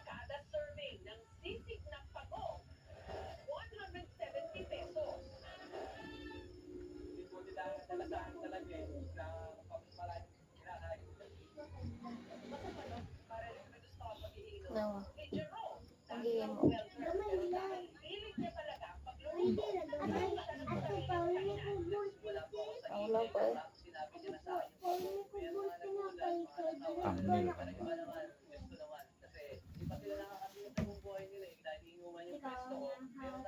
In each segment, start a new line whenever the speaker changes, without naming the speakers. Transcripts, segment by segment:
Kada serving ng sisig na pagong, 170 pesos.
No.
Ni Jerome,
Hindi mo.
pilit niya talaga pagluto.
Wala pa eh.
Thumbnail ka na.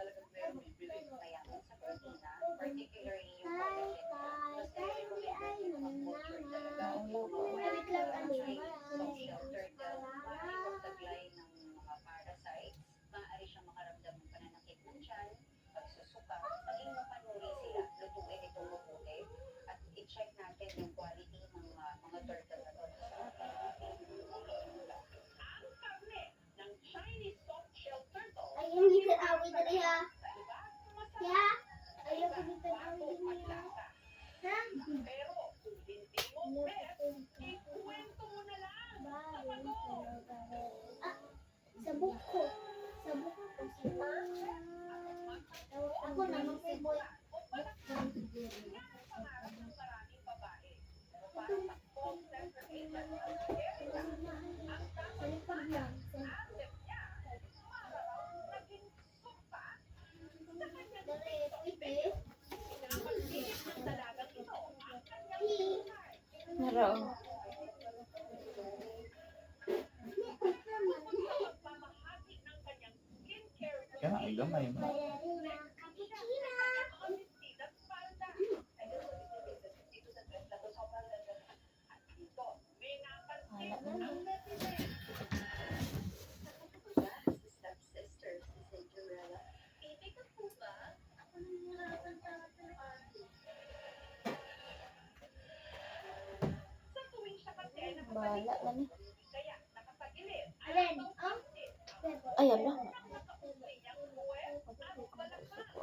Kaya sa Cortina, particularly yung culture talaga. Social turtle, maaari taglay ng mga parasites, maaari siyang makaramdam ng pananakit ng tiyan, pagsusuka, maging mapanuri sila, lutuin itong mabuti, at i-check natin yung quality ng mga turtle na to. Ang karne ng Chinese soft shell turtle,
Ayun, hindi ka awit na rin ha.
sa iba, masarap,
Ya,
sa
ayaw
iba,
ko dito
bago at lasa.
ha?
Pero kung hindi mo bet, ikwento mo na lang sa pagong.
Sa buko. Sa buko ko siya. Ako naman si boy.
Pangarap ng maraming babae. Pero para sa call center agent ng Erika, ang tamang bayad, asset niya, para raw naging sumpa sa kanyang
Ite.
pinapansinip ng dalagang ito ang kanyang buhay.
Naro.
Pagmamahagi ng kanyang skincare
Kaya nga, ay gamay mo.
Bahala ka ni.
Kaya nakatagilid
Alin?
ang
Oh?
Ay, ala.
nakauwi niyang buwet at balakang.